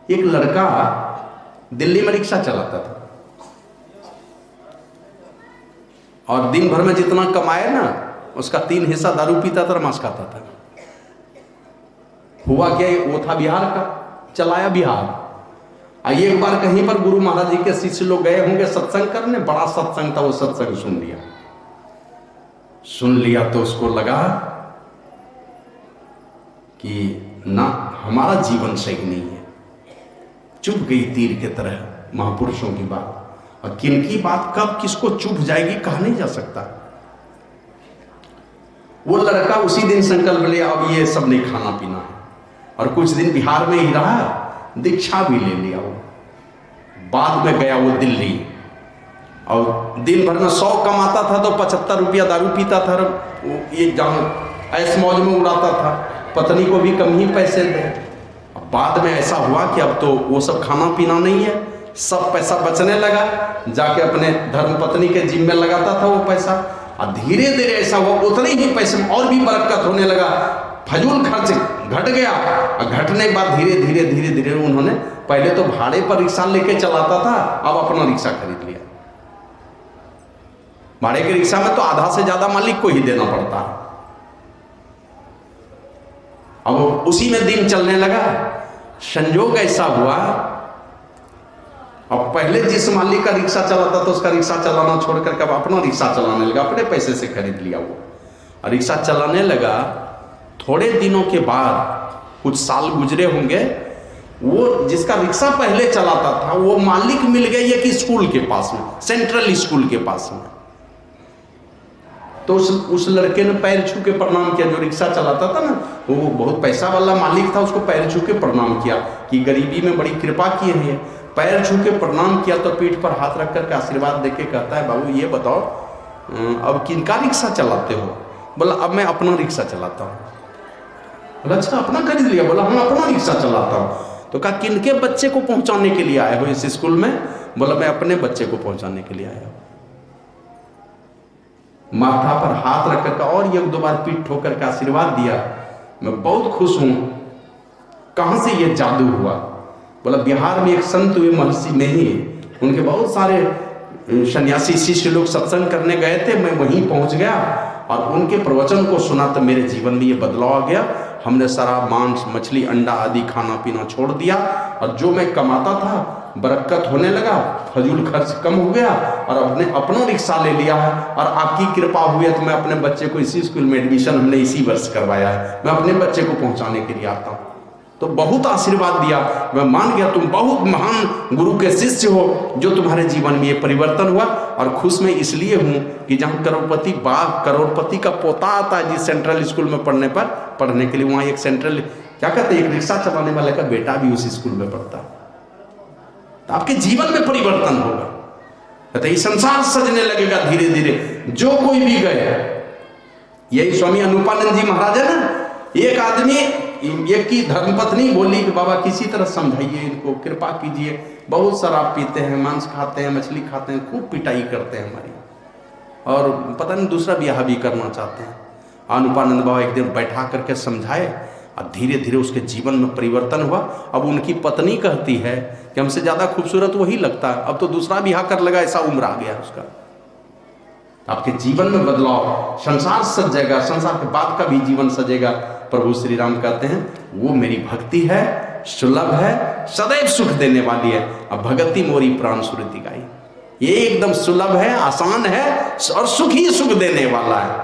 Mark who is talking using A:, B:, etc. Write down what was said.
A: एक लड़का दिल्ली में रिक्शा चलाता था और दिन भर में जितना कमाए ना उसका 3 हिस्सा दारू पीता था और मांस खाता था। हुआ क्या, वो था बिहार का, चलाया बिहार। एक बार कहीं पर गुरु महाराज जी के शिष्य लोग गए होंगे सत्संग करने, बड़ा सत्संग था, वो सत्संग सुन लिया तो उसको लगा कि ना हमारा जीवन सही नहीं है। चुभ गई तीर के तरह महापुरुषों की बात, और किनकी बात कब किसको चुभ जाएगी कहा नहीं जा सकता। वो लड़का उसी दिन संकल्प लिया अब ये सब नहीं खाना पीना है, और कुछ दिन बिहार में ही रहा, दीक्षा भी ले लिया। वो बाद में गया वो दिल्ली और दिन भर में 100 कमाता था तो 75 रुपया दारू पीता था, ये जहाँ ऐस मौज में उड़ाता था, पत्नी को भी कम ही पैसे दे। बाद में ऐसा हुआ कि अब तो वो सब खाना पीना नहीं है, सब पैसा बचने लगा, जाके अपने धर्म पत्नी के जिम में लगाता था वो पैसा, और धीरे धीरे ऐसा हुआ उतने ही पैसे में और भी बरकत होने लगा, फजूल खर्च घट गया। और घटने के बाद धीरे धीरे धीरे धीरे उन्होंने पहले तो भाड़े पर रिक्शा लेके चलाता था, अब अपना रिक्शा खरीद लिया। भाड़े के रिक्शा में तो आधा से ज्यादा मालिक को ही देना पड़ता है। अब उसी में दिन चलने लगा। संयोग ऐसा हुआ, अब पहले जिस मालिक का रिक्शा चलाता था उसका रिक्शा चलाना छोड़कर के अब अपना रिक्शा चलाने लगा, अपने पैसे से खरीद लिया वो, और रिक्शा चलाने लगा। थोड़े दिनों के बाद, कुछ साल गुजरे होंगे, वो जिसका रिक्शा पहले चलाता था वो मालिक मिल गया एक स्कूल के पास में, सेंट्रल स्कूल के पास में। तो उस लड़के ने पैर छू के प्रणाम किया, जो रिक्शा चलाता था ना, वो बहुत पैसा वाला मालिक था, उसको पैर छू के प्रणाम किया कि गरीबी में बड़ी कृपा किए हैं। पैर छू के प्रणाम किया तो पीठ पर हाथ रख करके आशीर्वाद देके कहता है, बाबू ये बताओ अब किनका रिक्शा चलाते हो? बोला अब मैं अपना रिक्शा चलाता हूँ। बोला अच्छा अपना खरीद लिया? बोला हम अपना रिक्शा चलाता हूँ। तो कहा किनके बच्चे को पहुंचाने के लिए आए हो इस स्कूल में? बोला मैं अपने बच्चे को पहुंचाने के लिए आया हूँ। माथा पर हाथ रख करके और 1-2 बार पीठ ठोकर के आशीर्वाद दिया। मैं बहुत खुश हूं। कहां से ये जादू हुआ? बोला बिहार में एक संत हुए महर्षि में ही, उनके बहुत सारे सन्यासी शिष्य लोग सत्संग करने गए थे, मैं वहीं पहुंच गया और उनके प्रवचन को सुना तो मेरे जीवन में ये बदलाव आ गया। हमने शराब मांस मछली अंडा आदि खाना पीना छोड़ दिया, और जो मैं कमाता था बरकत होने लगा, फजूल खर्च कम हो गया, और अपना रिक्शा ले लिया है। और आपकी कृपा हुई है तो मैं अपने बच्चे को इसी स्कूल में एडमिशन हमने इसी वर्ष करवाया है, मैं अपने बच्चे को पहुंचाने के लिए आता हूँ। तो बहुत आशीर्वाद दिया। मैं मान गया तुम बहुत महान गुरु के शिष्य हो, जो तुम्हारे जीवन में ये परिवर्तन हुआ। और खुश मैं इसलिए हूँ कि जहाँ करोड़पति बाप करोड़पति का पोता आता है जिस सेंट्रल स्कूल में पढ़ने के लिए, वहाँ एक सेंट्रल क्या कहते हैं, एक रिक्शा चलाने वाले का बेटा भी उस स्कूल में पढ़ता है। तो आपके जीवन में परिवर्तन होगा, कहते ये संसार सजने लगेगा धीरे धीरे। जो कोई भी गए, यही स्वामी अनुपानंद जी महाराज है ना, एक आदमी एक की धर्मपत्नी बोली कि बाबा किसी तरह समझाइए इनको, कृपा कीजिए, बहुत शराब पीते हैं, मांस खाते हैं, मछली खाते हैं, खूब पिटाई करते हैं हमारी, और पता नहीं दूसरा ब्याह भी करना चाहते हैं। अनुपानंद बाबा एक दिन बैठा करके समझाए और धीरे धीरे उसके जीवन में परिवर्तन हुआ। अब उनकी पत्नी कहती है कि हमसे ज़्यादा खूबसूरत वही लगता है, अब तो दूसरा ब्याह कर लगा, ऐसा उम्र आ गया उसका। आपके जीवन में बदलाव, संसार सजेगा, संसार के बाद का भी जीवन सजेगा। प्रभु श्री राम कहते हैं वो मेरी भक्ति है, सुलभ है, सदैव सुख देने वाली है। अब भगति मोरी प्राण सुरति गाई, ये एकदम सुलभ है, आसान है और सुख ही सुख देने वाला है।